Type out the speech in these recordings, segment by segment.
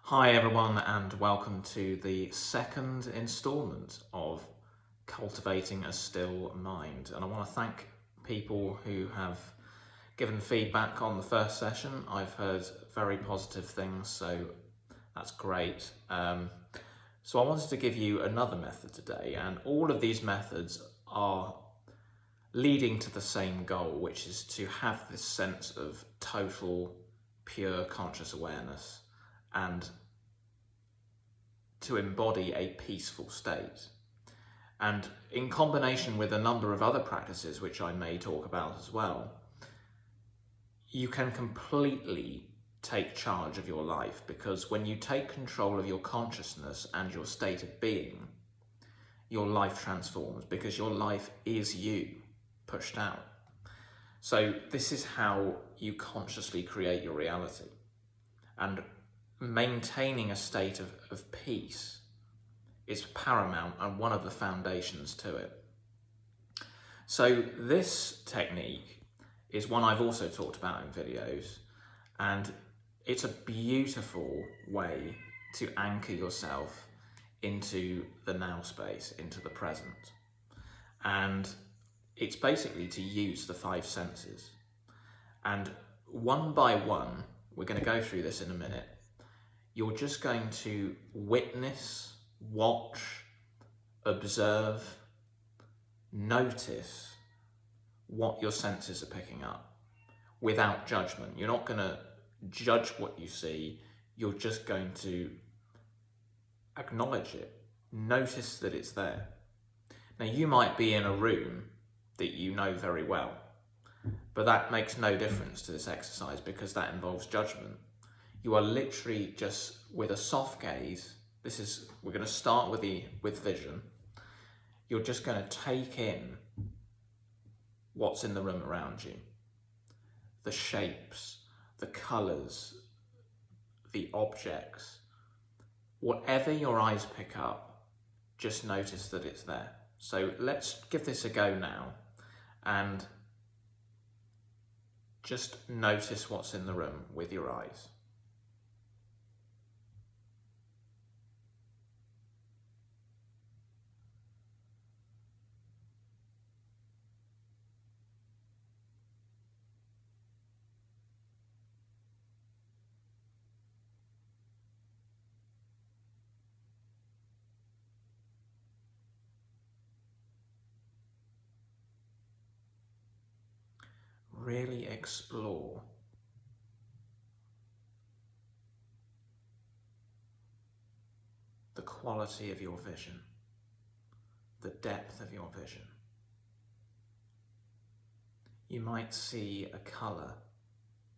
Hi everyone and welcome to the second instalment of Cultivating a Still Mind. And I want to thank people who have given feedback on the first session. I've heard very positive things, so that's great. So I wanted to give you another method today, and all of these methods are leading to the same goal, which is to have this sense of total, pure conscious awareness and to embody a peaceful state. And in combination with a number of other practices, which I may talk about as well, you can completely take charge of your life, because when you take control of your consciousness and your state of being, your life transforms, because your life is you pushed out. So this is how you consciously create your reality. And maintaining a state of peace is paramount and one of the foundations to it. So this technique is one I've also talked about in videos, and it's a beautiful way to anchor yourself into the now space, into the present. And it's basically to use the five senses. And one by one, we're going to go through this in a minute, you're just going to witness, watch, observe, notice what your senses are picking up without judgment. You're not going to judge what you see, you're just going to acknowledge it, notice that it's there. Now, you might be in a room that you know very well, but that makes no difference to this exercise because that involves judgment. You are literally just with a soft gaze. We're going to start with vision. You're just going to take in what's in the room around you. The shapes, the colours, the objects. Whatever your eyes pick up, just notice that it's there. So let's give this a go now and just notice what's in the room with your eyes. Really explore the quality of your vision, the depth of your vision. You might see a colour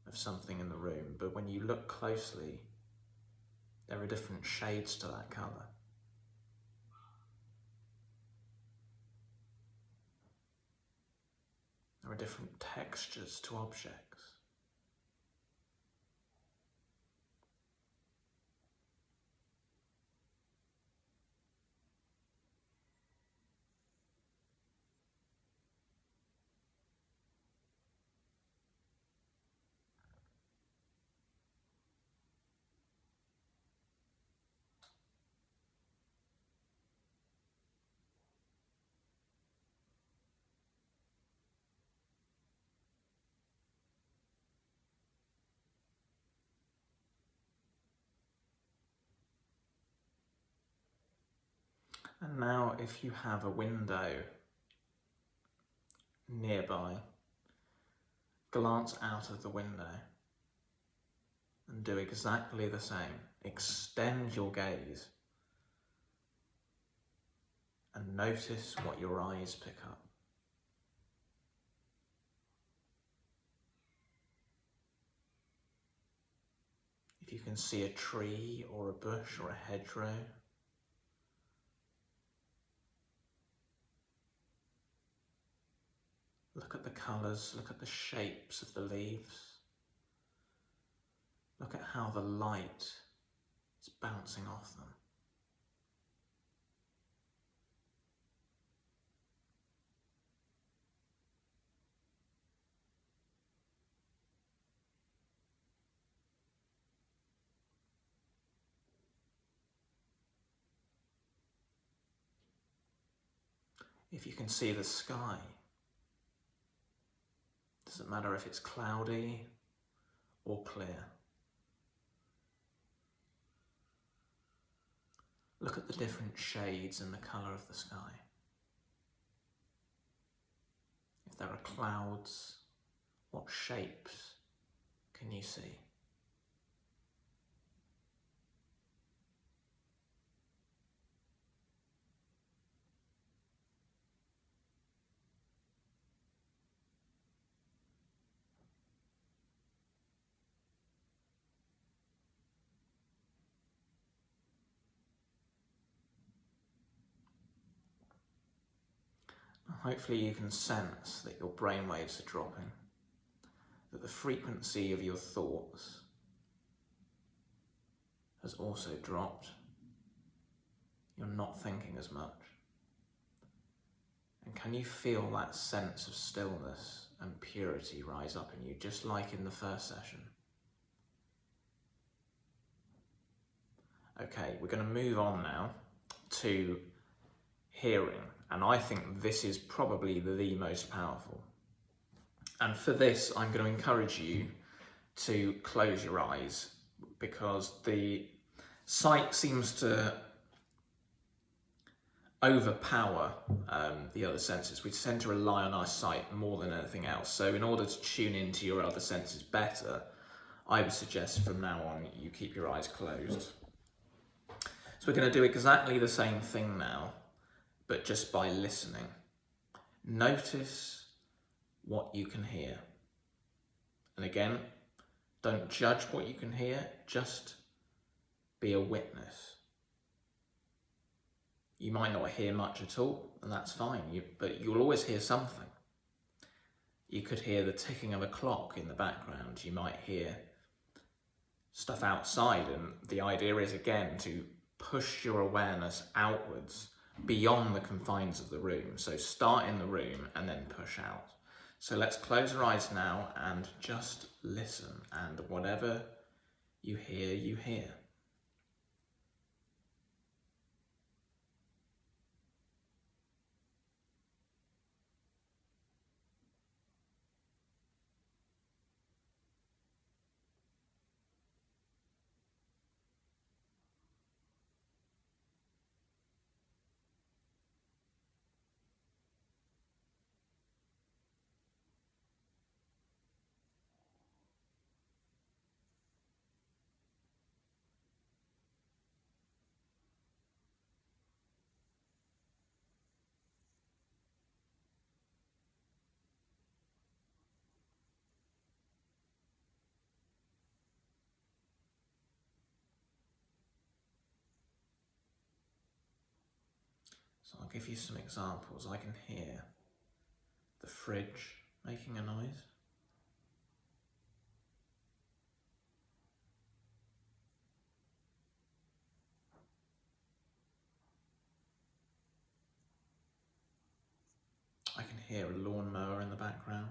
of something in the room, but when you look closely, there are different shades to that colour. There are different textures to objects. And now, if you have a window nearby, glance out of the window and do exactly the same. Extend your gaze and notice what your eyes pick up. If you can see a tree or a bush or a hedgerow, look at the colours, look at the shapes of the leaves. Look at how the light is bouncing off them. if you can see the sky. Doesn't matter if it's cloudy or clear. Look at the different shades and the colour of the sky. If there are clouds, what shapes can you see? Hopefully you can sense that your brainwaves are dropping, that the frequency of your thoughts has also dropped. You're not thinking as much. And can you feel that sense of stillness and purity rise up in you, just like in the first session? Okay, we're going to move on now to hearing, and I think this is probably the most powerful. And for this, I'm going to encourage you to close your eyes, because the sight seems to overpower the other senses. We tend to rely on our sight more than anything else. So in order to tune into your other senses better, I would suggest from now on you keep your eyes closed. So we're going to do exactly the same thing now, but just by listening. Notice what you can hear. And again, don't judge what you can hear, just be a witness. You might not hear much at all, and that's fine, but you'll always hear something. You could hear the ticking of a clock in the background. You might hear stuff outside, and the idea is, again, to push your awareness outwards beyond the confines of the room. So start in the room and then push out. So let's close our eyes now and just listen, and whatever you hear, you hear. So I'll give you some examples. I can hear the fridge making a noise. I can hear a lawnmower in the background.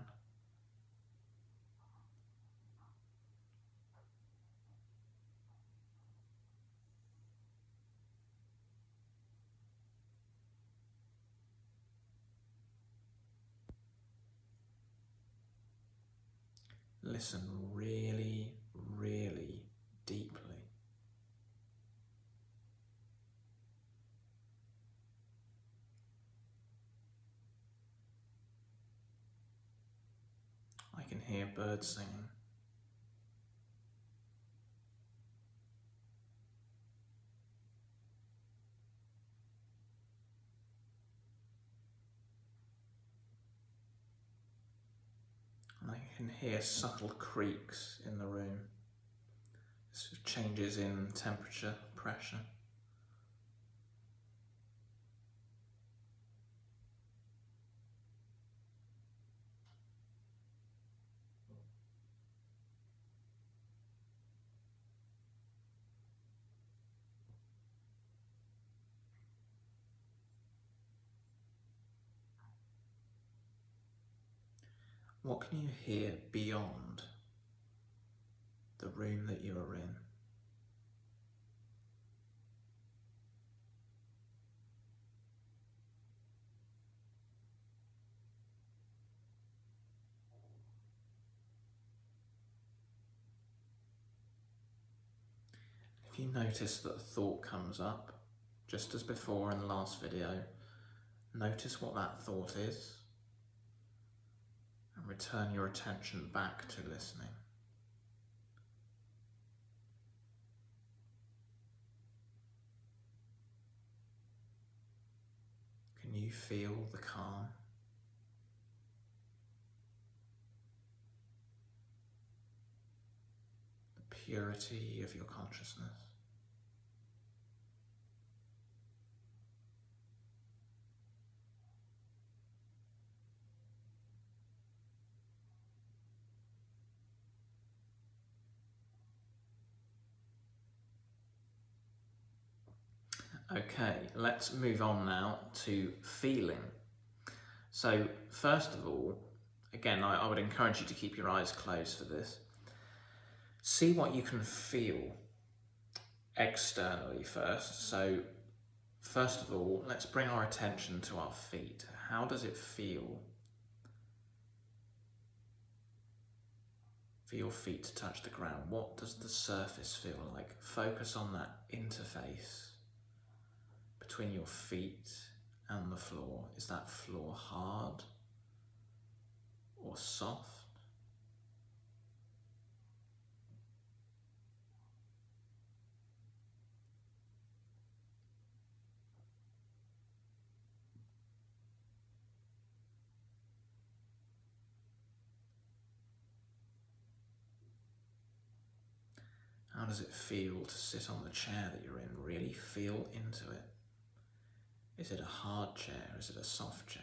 Listen really, really deeply. I can hear birds singing. And I can hear subtle creaks in the room. This changes in temperature, pressure. What can you hear beyond the room that you are in? If you notice that a thought comes up, just as before in the last video, notice what that thought is and return your attention back to listening. Can you feel the calm? The purity of your consciousness? Okay, let's move on now to feeling. So first of all, again, I would encourage you to keep your eyes closed for this. See what you can feel externally first. So first of all, let's bring our attention to our feet. How does it feel for your feet to touch the ground? What does the surface feel like? Focus on that interface between your feet and the floor. Is that floor hard or soft? How does it feel to sit on the chair that you're in? Really feel into it. Is it a hard chair? Is it a soft chair?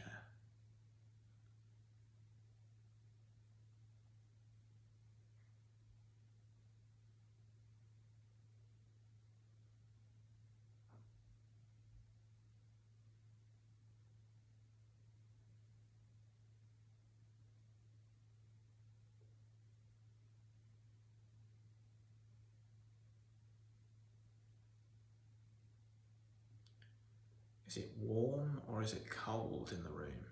Is it warm or is it cold in the room?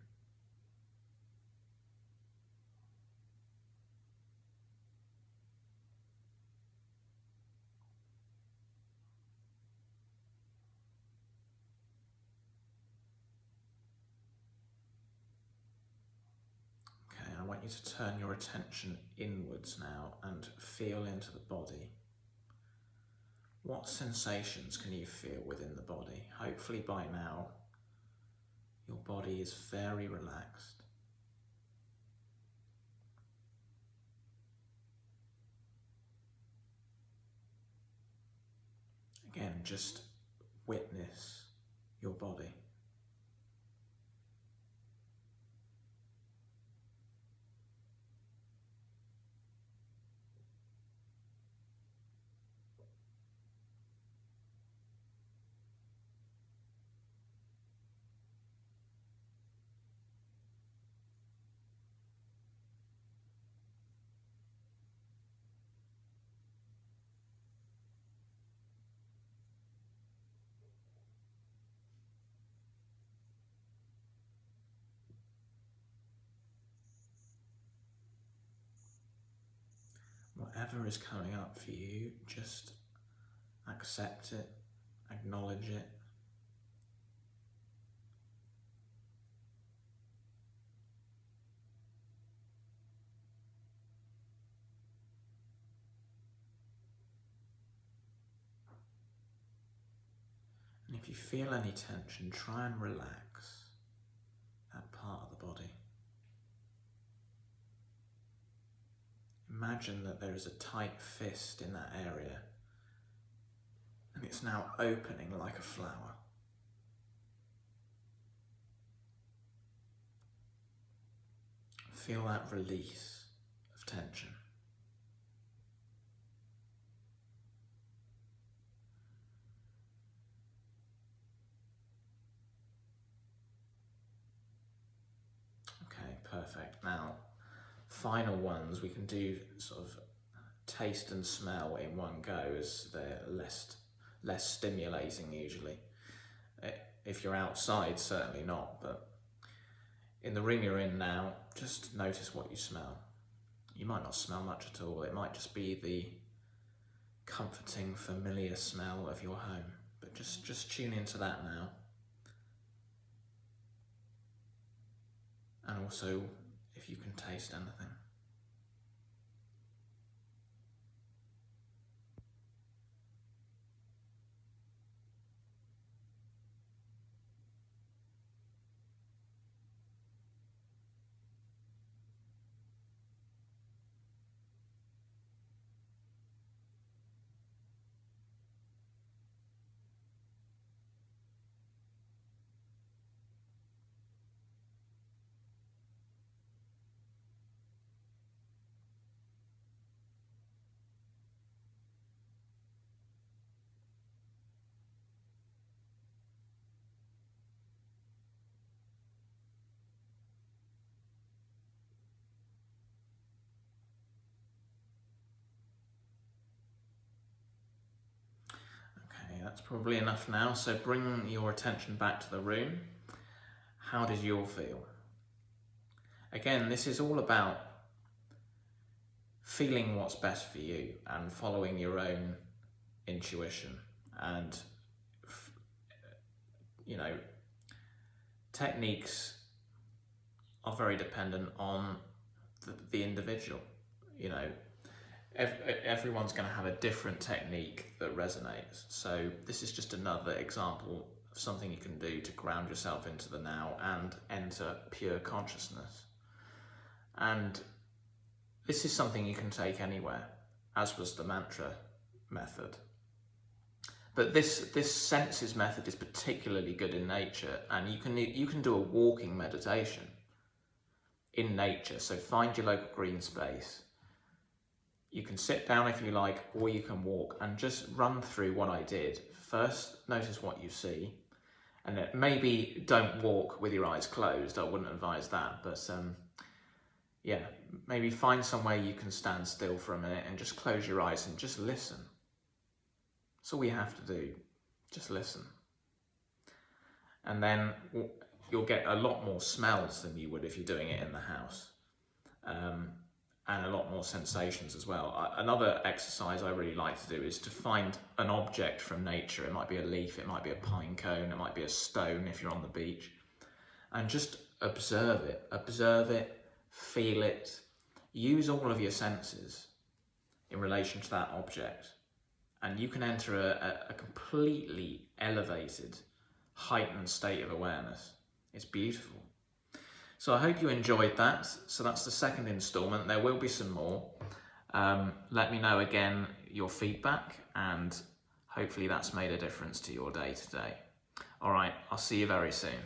Okay, I want you to turn your attention inwards now and feel into the body. What sensations can you feel within the body? Hopefully by now, your body is very relaxed. Again, just witness your body. Whatever is coming up for you, just accept it, acknowledge it. And if you feel any tension, try and relax that part of the body. Imagine that there is a tight fist in that area and it's now opening like a flower. Feel that release of tension. Okay, perfect. Now, final ones we can do sort of taste and smell in one go, as they're less stimulating usually. If you're outside, certainly not, but in the room you're in now, just notice what you smell. You might not smell much at all. It might just be the comforting, familiar smell of your home. But just tune into that now. And also, if you can taste anything. Okay, that's probably enough now. So bring your attention back to the room. How did you all feel? Again, this is all about feeling what's best for you and following your own intuition. And, you know, techniques are very dependent on the individual. You know, everyone's going to have a different technique that resonates. So this is just another example of something you can do to ground yourself into the now and enter pure consciousness. And this is something you can take anywhere, as was the mantra method. But this senses method is particularly good in nature, and you can do a walking meditation in nature. So find your local green space. You can sit down if you like, or you can walk, and just run through what I did. First, notice what you see, and maybe don't walk with your eyes closed. I wouldn't advise that, but yeah, maybe find somewhere you can stand still for a minute and just close your eyes and just listen. That's all you have to do, just listen. And then you'll get a lot more smells than you would if you're doing it in the house. And a lot more sensations as well. Another exercise I really like to do is to find an object from nature. It might be a leaf, it might be a pine cone, it might be a stone if you're on the beach. And just observe it, feel it. Use all of your senses in relation to that object. And you can enter a completely elevated, heightened state of awareness. It's beautiful. So I hope you enjoyed that. So that's the second instalment. There will be some more. Let me know again your feedback, and hopefully that's made a difference to your day today. All right, I'll see you very soon.